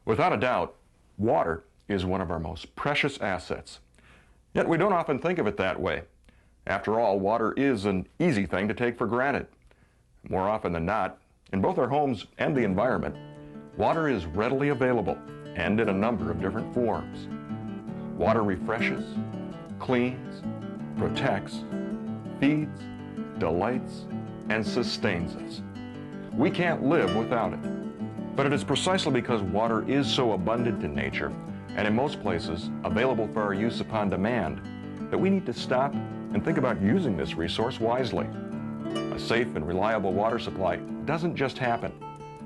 Without a doubt, water is one of our most precious assets. Yet we don't often think of it that way. After all, water is an easy thing to take for granted. More often than not, in both our homes and the environment, water is readily available and in a number of different forms. Water refreshes, cleans, protects, feeds, delights, and sustains us. We can't live without it. But it is precisely because water is so abundant in nature, and in most places available for our use upon demand, that we need to stop and think about using this resource wisely. A safe and reliable water supply doesn't just happen,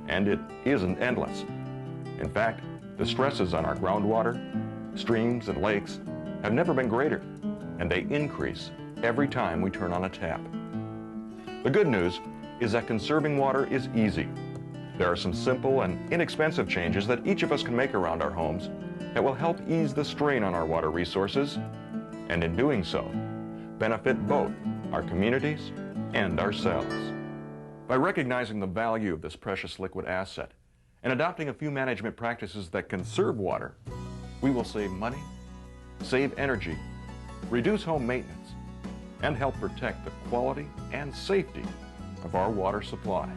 and it isn't endless. In fact, the stresses on our groundwater, streams, and lakes have never been greater, and they increase every time we turn on a tap. The good news is that conserving water is easy. There are some simple and inexpensive changes that each of us can make around our homes that will help ease the strain on our water resources, and in doing so, benefit both our communities and ourselves. By recognizing the value of this precious liquid asset and adopting a few management practices that conserve water, we will save money, save energy, reduce home maintenance, and help protect the quality and safety of our water supply.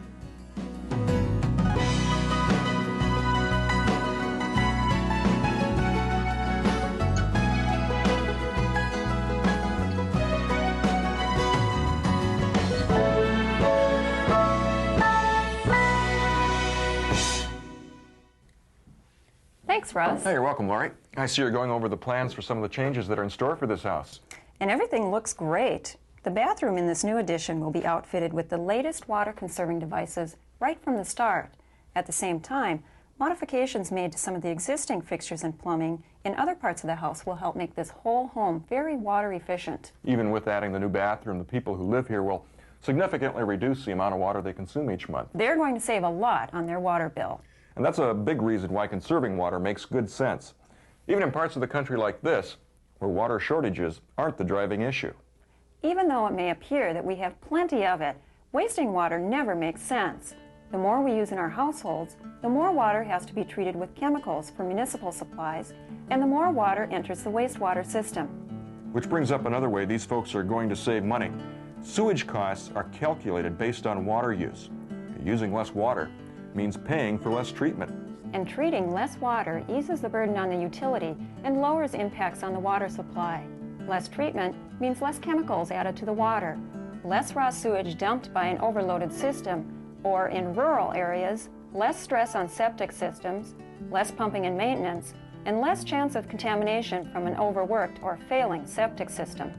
Thanks, Russ. Hey, you're welcome, Lori. I see you're going over the plans for some of the changes that are in store for this house. And everything looks great. The bathroom in this new addition will be outfitted with the latest water-conserving devices right from the start. At the same time, modifications made to some of the existing fixtures and plumbing in other parts of the house will help make this whole home very water efficient. Even with adding the new bathroom, the people who live here will significantly reduce the amount of water they consume each month. They're going to save a lot on their water bill. And that's a big reason why conserving water makes good sense, even in parts of the country like this, where water shortages aren't the driving issue. Even though it may appear that we have plenty of it, wasting water never makes sense. The more we use in our households, the more water has to be treated with chemicals for municipal supplies, and the more water enters the wastewater system. Which brings up another way these folks are going to save money. Sewage costs are calculated based on water use. Using less water means paying for less treatment. And treating less water eases the burden on the utility and lowers impacts on the water supply. Less treatment means less chemicals added to the water, less raw sewage dumped by an overloaded system, or in rural areas, less stress on septic systems, less pumping and maintenance, and less chance of contamination from an overworked or failing septic system.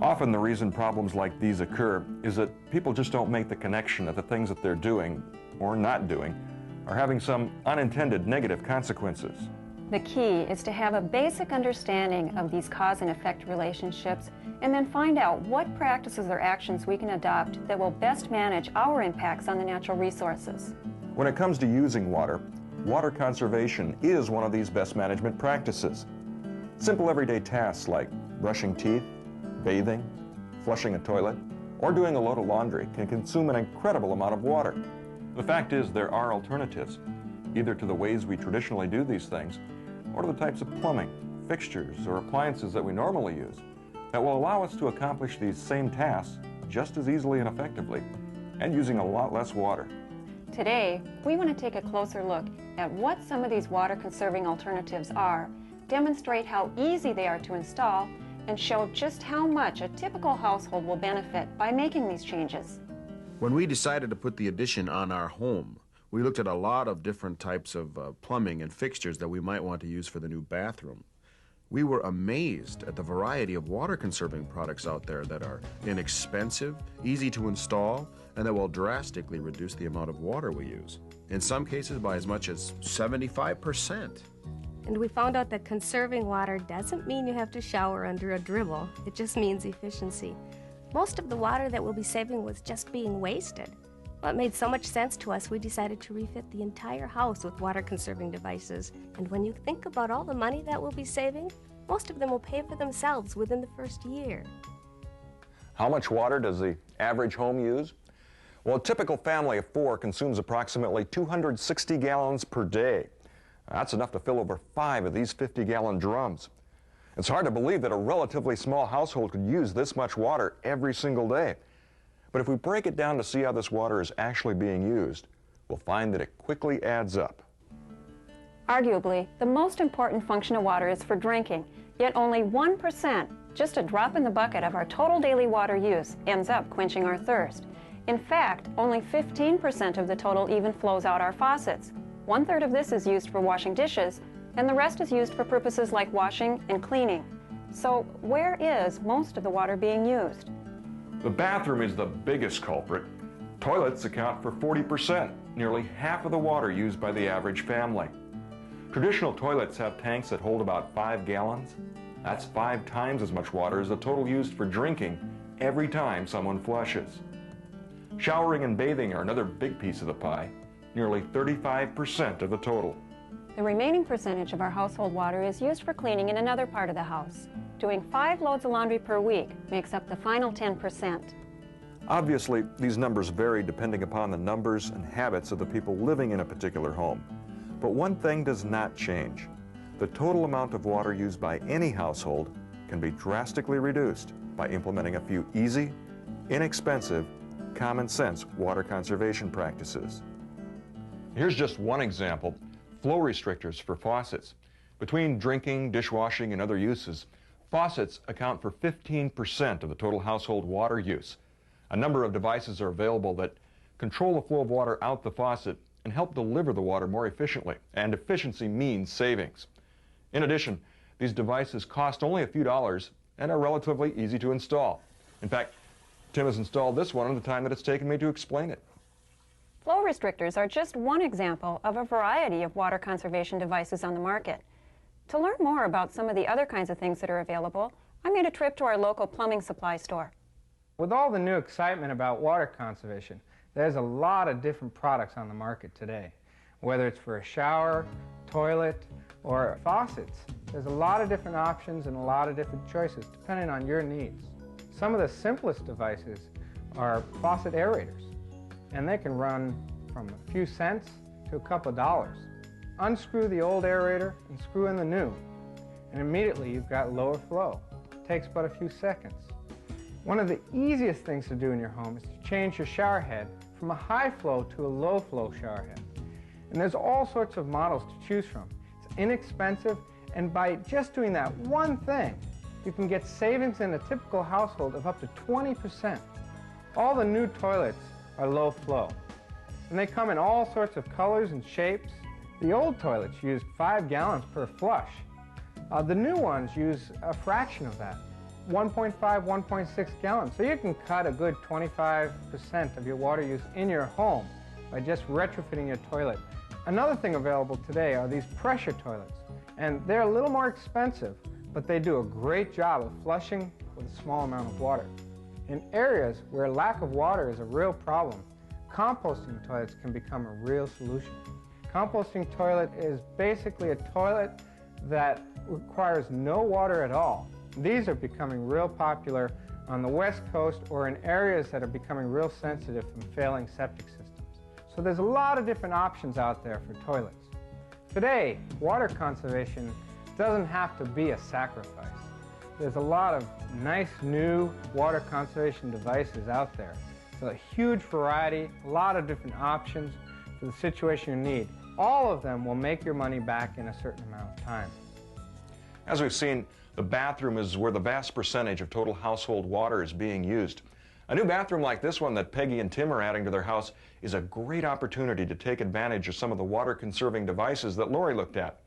Often the reason problems like these occur is that people just don't make the connection that the things that they're doing or not doing are having some unintended negative consequences. The key is to have a basic understanding of these cause and effect relationships and then find out what practices or actions we can adopt that will best manage our impacts on the natural resources. When it comes to using water, water conservation is one of these best management practices. Simple everyday tasks like brushing teeth, bathing, flushing a toilet, or doing a load of laundry can consume an incredible amount of water. The fact is there are alternatives, either to the ways we traditionally do these things, or to the types of plumbing, fixtures, or appliances that we normally use, that will allow us to accomplish these same tasks just as easily and effectively, and using a lot less water. Today, we want to take a closer look at what some of these water-conserving alternatives are, demonstrate how easy they are to install, and show just how much a typical household will benefit by making these changes. When we decided to put the addition on our home, we looked at a lot of different types of plumbing and fixtures that we might want to use for the new bathroom. We were amazed at the variety of water-conserving products out there that are inexpensive, easy to install, and that will drastically reduce the amount of water we use, in some cases by as much as 75%. And we found out that conserving water doesn't mean you have to shower under a dribble. It just means efficiency. Most of the water that we'll be saving was just being wasted. Well, it made so much sense to us, we decided to refit the entire house with water-conserving devices. And when you think about all the money that we'll be saving, most of them will pay for themselves within the first year. How much water does the average home use? Well, a typical family of 4 consumes approximately 260 gallons per day. That's enough to fill over 5 of these 50-gallon drums. It's hard to believe that a relatively small household could use this much water every single day. But if we break it down to see how this water is actually being used, we'll find that it quickly adds up. Arguably, the most important function of water is for drinking, yet only 1%, just a drop in the bucket of our total daily water use, ends up quenching our thirst. In fact, only 15% of the total even flows out our faucets. 1/3 of this is used for washing dishes, and the rest is used for purposes like washing and cleaning. So where is most of the water being used? The bathroom is the biggest culprit. Toilets account for 40%, nearly half of the water used by the average family. Traditional toilets have tanks that hold about 5 gallons. That's 5 times as much water as the total used for drinking every time someone flushes. Showering and bathing are another big piece of the pie, nearly 35% of the total. The remaining percentage of our household water is used for cleaning in another part of the house. Doing 5 loads of laundry per week makes up the final 10%. Obviously, these numbers vary depending upon the numbers and habits of the people living in a particular home. But one thing does not change. The total amount of water used by any household can be drastically reduced by implementing a few easy, inexpensive, common sense water conservation practices. Here's just one example: flow restrictors for faucets. Between drinking, dishwashing, and other uses, faucets account for 15% of the total household water use. A number of devices are available that control the flow of water out the faucet and help deliver the water more efficiently, and efficiency means savings. In addition, these devices cost only a few dollars and are relatively easy to install. In fact, Tim has installed this one in the time that it's taken me to explain it. Flow restrictors are just one example of a variety of water conservation devices on the market. To learn more about some of the other kinds of things that are available, I made a trip to our local plumbing supply store. With all the new excitement about water conservation, there's a lot of different products on the market today. Whether it's for a shower, toilet, or faucets, there's a lot of different options and a lot of different choices depending on your needs. Some of the simplest devices are faucet aerators, and they can run from a few cents to a couple of dollars. Unscrew the old aerator and screw in the new, and immediately you've got lower flow. It takes but a few seconds. One of the easiest things to do in your home is to change your shower head from a high flow to a low flow shower head. And there's all sorts of models to choose from. It's inexpensive, and by just doing that one thing, you can get savings in a typical household of up to 20%. All the new toilets are low flow, and they come in all sorts of colors and shapes. The old toilets used 5 gallons per flush. The new ones use a fraction of that, 1.5, 1.6 gallons. So you can cut a good 25% of your water use in your home by just retrofitting your toilet. Another thing available today are these pressure toilets, and they're a little more expensive, but they do a great job of flushing with a small amount of water. In areas where lack of water is a real problem, composting toilets can become a real solution. Composting toilet is basically a toilet that requires no water at all. These are becoming real popular on the West Coast or in areas that are becoming real sensitive from failing septic systems. So there's a lot of different options out there for toilets. Today, water conservation doesn't have to be a sacrifice. There's a lot of nice new water conservation devices out there. So a huge variety, a lot of different options for the situation you need. All of them will make your money back in a certain amount of time. As we've seen, the bathroom is where the vast percentage of total household water is being used. A new bathroom like this one that Peggy and Tim are adding to their house is a great opportunity to take advantage of some of the water-conserving devices that Lori looked at.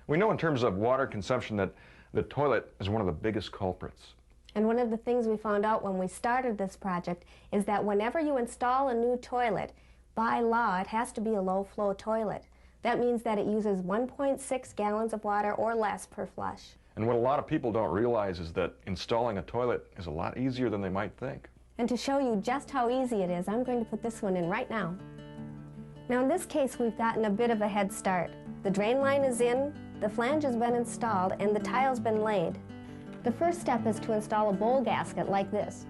We know in terms of water consumption that the toilet is one of the biggest culprits. And one of the things we found out when we started this project is that whenever you install a new toilet, by law, it has to be a low-flow toilet. That means that it uses 1.6 gallons of water or less per flush. And what a lot of people don't realize is that installing a toilet is a lot easier than they might think. And to show you just how easy it is, I'm going to put this one in right now. Now in this case, we've gotten a bit of a head start. The drain line is in, the flange has been installed, and the tile's been laid. The first step is to install a bowl gasket like this.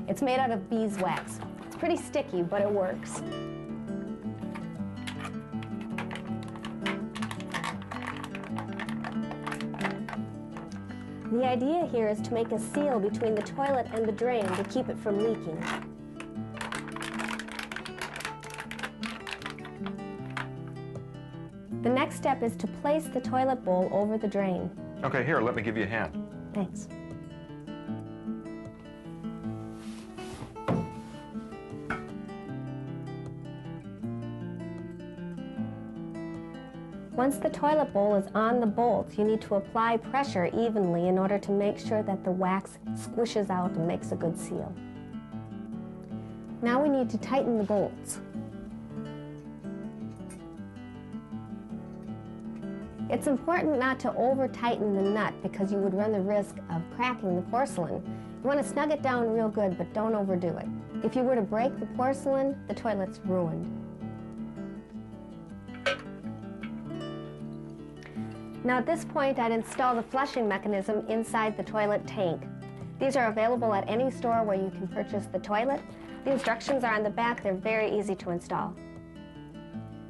It's made out of beeswax. It's pretty sticky, but it works. The idea here is to make a seal between the toilet and the drain to keep it from leaking. The next step is to place the toilet bowl over the drain. Okay, here, let me give you a hand. Thanks. Once the toilet bowl is on the bolt, you need to apply pressure evenly in order to make sure that the wax squishes out and makes a good seal. Now we need to tighten the bolts. It's important not to over-tighten the nut because you would run the risk of cracking the porcelain. You want to snug it down real good, but don't overdo it. If you were to break the porcelain, the toilet's ruined. Now at this point, I'd install the flushing mechanism inside the toilet tank. These are available at any store where you can purchase the toilet. The instructions are on the back. They're very easy to install.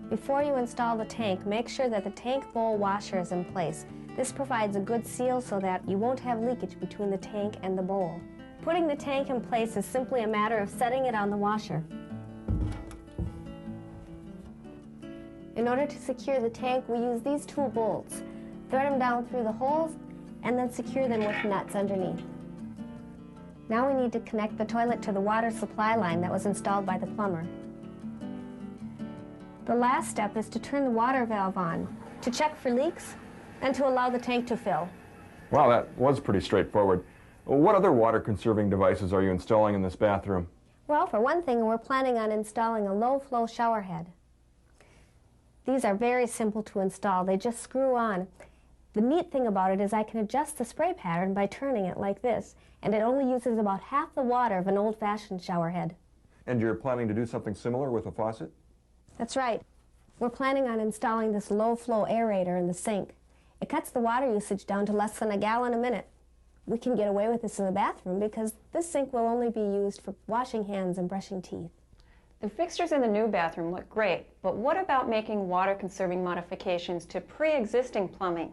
Before you install the tank, make sure that the tank bowl washer is in place. This provides a good seal so that you won't have leakage between the tank and the bowl. Putting the tank in place is simply a matter of setting it on the washer. In order to secure the tank, we use these two bolts. Thread them down through the holes and then secure them with nuts underneath. Now we need to connect the toilet to the water supply line that was installed by the plumber. The last step is to turn the water valve on to check for leaks and to allow the tank to fill. Wow, that was pretty straightforward. What other water-conserving devices are you installing in this bathroom? Well, for one thing, we're planning on installing a low-flow shower head. These are very simple to install. They just screw on. The neat thing about it is I can adjust the spray pattern by turning it like this, and it only uses about half the water of an old-fashioned shower head. And you're planning to do something similar with a faucet? That's right. We're planning on installing this low-flow aerator in the sink. It cuts the water usage down to less than a gallon a minute. We can get away with this in the bathroom because this sink will only be used for washing hands and brushing teeth. The fixtures in the new bathroom look great, but what about making water-conserving modifications to pre-existing plumbing?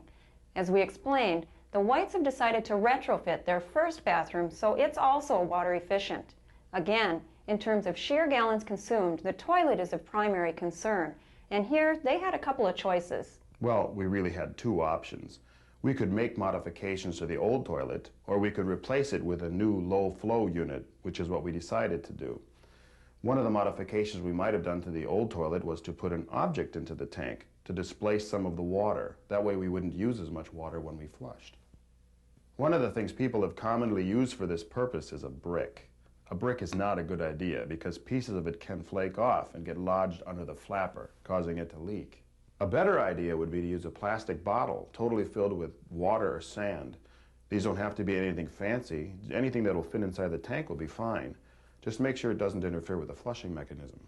As we explained, the Whites have decided to retrofit their first bathroom so it's also water efficient. Again, in terms of sheer gallons consumed, the toilet is of primary concern, and here they had a couple of choices. Well, we really had two options. We could make modifications to the old toilet, or we could replace it with a new low-flow unit, which is what we decided to do. One of the modifications we might have done to the old toilet was to put an object into the tank to displace some of the water. That way we wouldn't use as much water when we flushed. One of the things people have commonly used for this purpose is a brick. A brick is not a good idea because pieces of it can flake off and get lodged under the flapper, causing it to leak. A better idea would be to use a plastic bottle totally filled with water or sand. These don't have to be anything fancy. Anything that will fit inside the tank will be fine. Just make sure it doesn't interfere with the flushing mechanism.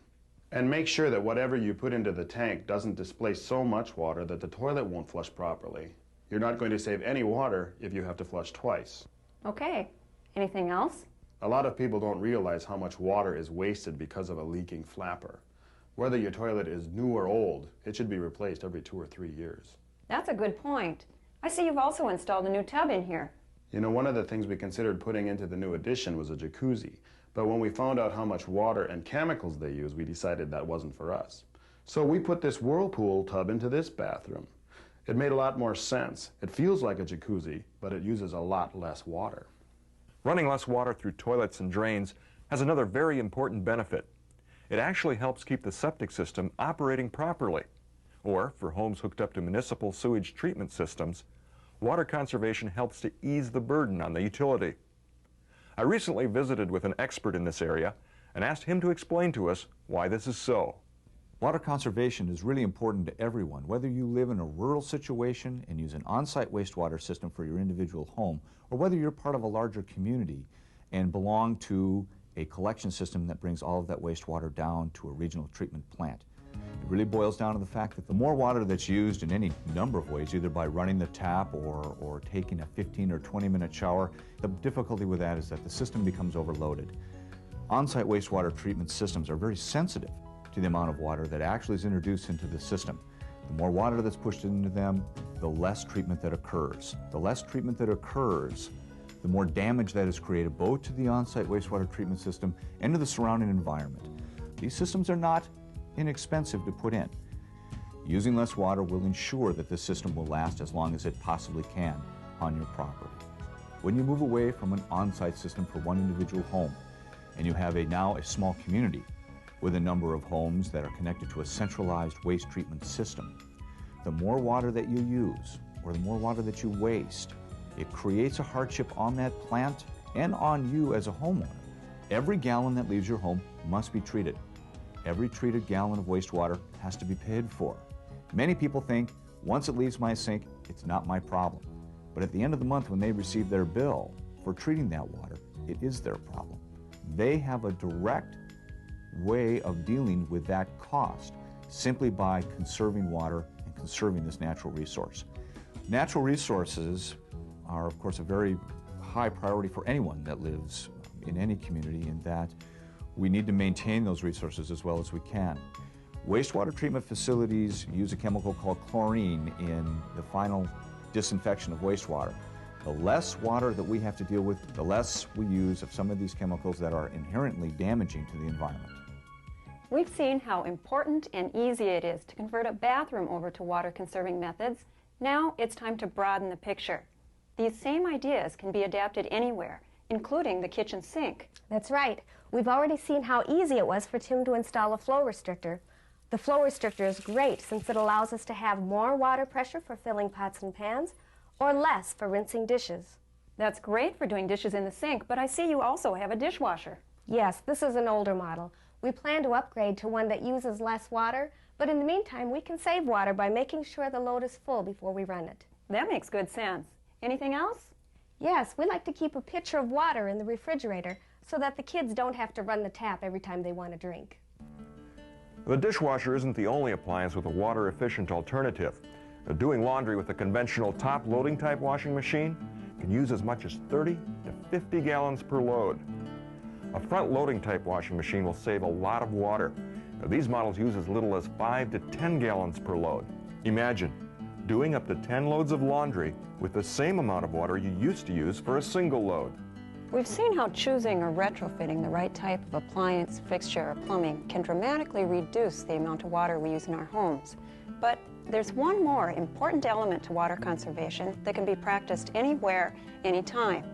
And make sure that whatever you put into the tank doesn't displace so much water that the toilet won't flush properly. You're not going to save any water if you have to flush twice. Okay, anything else? A lot of people don't realize how much water is wasted because of a leaking flapper. Whether your toilet is new or old, it should be replaced every 2 or 3 years. That's a good point. I see you've also installed a new tub in here. You know, one of the things we considered putting into the new addition was a jacuzzi. But when we found out how much water and chemicals they use, we decided that wasn't for us. So we put this whirlpool tub into this bathroom. It made a lot more sense. It feels like a jacuzzi, but it uses a lot less water. Running less water through toilets and drains has another very important benefit. It actually helps keep the septic system operating properly. Or, for homes hooked up to municipal sewage treatment systems, water conservation helps to ease the burden on the utility. I recently visited with an expert in this area and asked him to explain to us why this is so. Water conservation is really important to everyone, whether you live in a rural situation and use an on-site wastewater system for your individual home, or whether you're part of a larger community and belong to a collection system that brings all of that wastewater down to a regional treatment plant. It really boils down to the fact that the more water that's used in any number of ways, either by running the tap or taking a 15 or 20-minute shower, the difficulty with that is that the system becomes overloaded. On-site wastewater treatment systems are very sensitive to the amount of water that actually is introduced into the system. The more water that's pushed into them, the less treatment that occurs. The less treatment that occurs, the more damage that is created both to the on-site wastewater treatment system and to the surrounding environment. These systems are not inexpensive to put in. Using less water will ensure that this system will last as long as it possibly can on your property. When you move away from an on-site system for one individual home, and you have now a small community with a number of homes that are connected to a centralized waste treatment system, the more water that you use, or the more water that you waste, it creates a hardship on that plant and on you as a homeowner. Every gallon that leaves your home must be treated. Every treated gallon of wastewater has to be paid for. Many people think, once it leaves my sink, it's not my problem. But at the end of the month, when they receive their bill for treating that water, it is their problem. They have a direct way of dealing with that cost simply by conserving water and conserving this natural resource. Natural resources are, of course, a very high priority for anyone that lives in any community, in that we need to maintain those resources as well as we can. Wastewater treatment facilities use a chemical called chlorine in the final disinfection of wastewater. The less water that we have to deal with, the less we use of some of these chemicals that are inherently damaging to the environment. We've seen how important and easy it is to convert a bathroom over to water-conserving methods. Now it's time to broaden the picture. These same ideas can be adapted anywhere, including the kitchen sink. That's right. We've already seen how easy it was for Tim to install a flow restrictor. The flow restrictor is great since it allows us to have more water pressure for filling pots and pans, or less for rinsing dishes. That's great for doing dishes in the sink, but I see you also have a dishwasher. Yes, this is an older model. We plan to upgrade to one that uses less water, but in the meantime, we can save water by making sure the load is full before we run it. That makes good sense. Anything else? Yes, we like to keep a pitcher of water in the refrigerator so that the kids don't have to run the tap every time they want a drink. The dishwasher isn't the only appliance with a water-efficient alternative. Doing laundry with a conventional top-loading type washing machine can use as much as 30 to 50 gallons per load. A front-loading type washing machine will save a lot of water. These models use as little as 5 to 10 gallons per load. Imagine doing up to 10 loads of laundry with the same amount of water you used to use for a single load. We've seen how choosing or retrofitting the right type of appliance, fixture, or plumbing can dramatically reduce the amount of water we use in our homes. But there's one more important element to water conservation that can be practiced anywhere, anytime.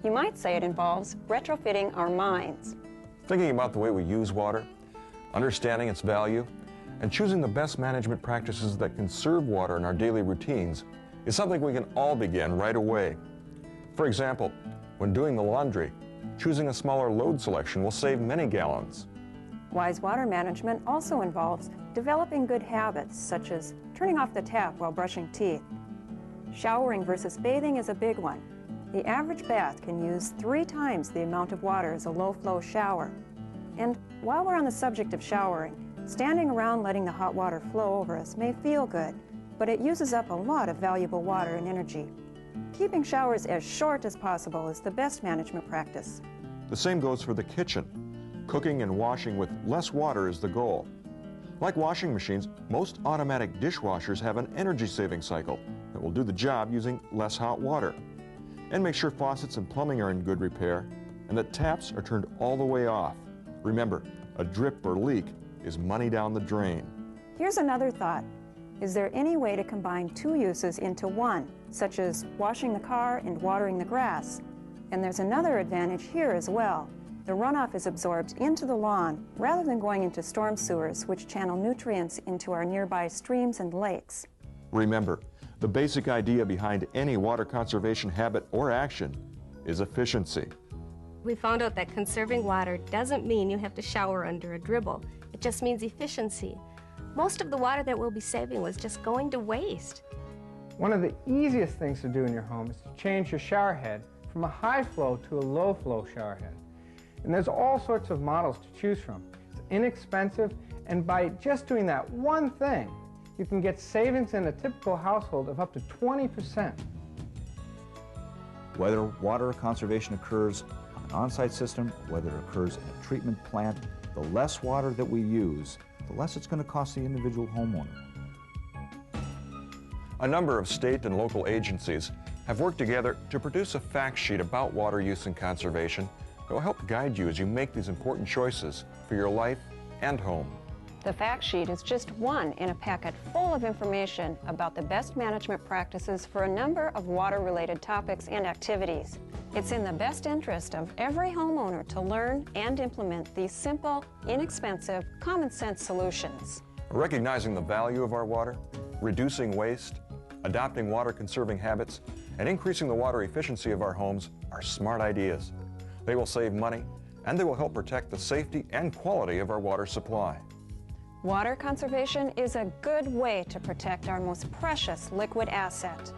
You might say it involves retrofitting our minds. Thinking about the way we use water, understanding its value, and choosing the best management practices that conserve water in our daily routines is something we can all begin right away. For example, when doing the laundry, choosing a smaller load selection will save many gallons. Wise water management also involves developing good habits, such as turning off the tap while brushing teeth. Showering versus bathing is a big one. The average bath can use 3 times the amount of water as a low-flow shower. And while we're on the subject of showering, standing around letting the hot water flow over us may feel good, but it uses up a lot of valuable water and energy. Keeping showers as short as possible is the best management practice. The same goes for the kitchen. Cooking and washing with less water is the goal. Like washing machines, most automatic dishwashers have an energy-saving cycle that will do the job using less hot water. And make sure faucets and plumbing are in good repair and that taps are turned all the way off. Remember, a drip or leak is money down the drain. Here's another thought. Is there any way to combine 2 uses into one, such as washing the car and watering the grass? And there's another advantage here as well. The runoff is absorbed into the lawn rather than going into storm sewers, which channel nutrients into our nearby streams and lakes. Remember, the basic idea behind any water conservation habit or action is efficiency. We found out that conserving water doesn't mean you have to shower under a dribble. It just means efficiency. Most of the water that we'll be saving was just going to waste. One of the easiest things to do in your home is to change your shower head from a high flow to a low flow shower head. And there's all sorts of models to choose from. It's inexpensive, and by just doing that one thing, you can get savings in a typical household of up to 20%. Whether water conservation occurs on an on-site system, or whether it occurs in a treatment plant, the less water that we use, the less it's going to cost the individual homeowner. A number of state and local agencies have worked together to produce a fact sheet about water use and conservation that will help guide you as you make these important choices for your life and home. The fact sheet is just one in a packet full of information about the best management practices for a number of water-related topics and activities. It's in the best interest of every homeowner to learn and implement these simple, inexpensive, common-sense solutions. Recognizing the value of our water, reducing waste, adopting water-conserving habits, and increasing the water efficiency of our homes are smart ideas. They will save money, and they will help protect the safety and quality of our water supply. Water conservation is a good way to protect our most precious liquid asset.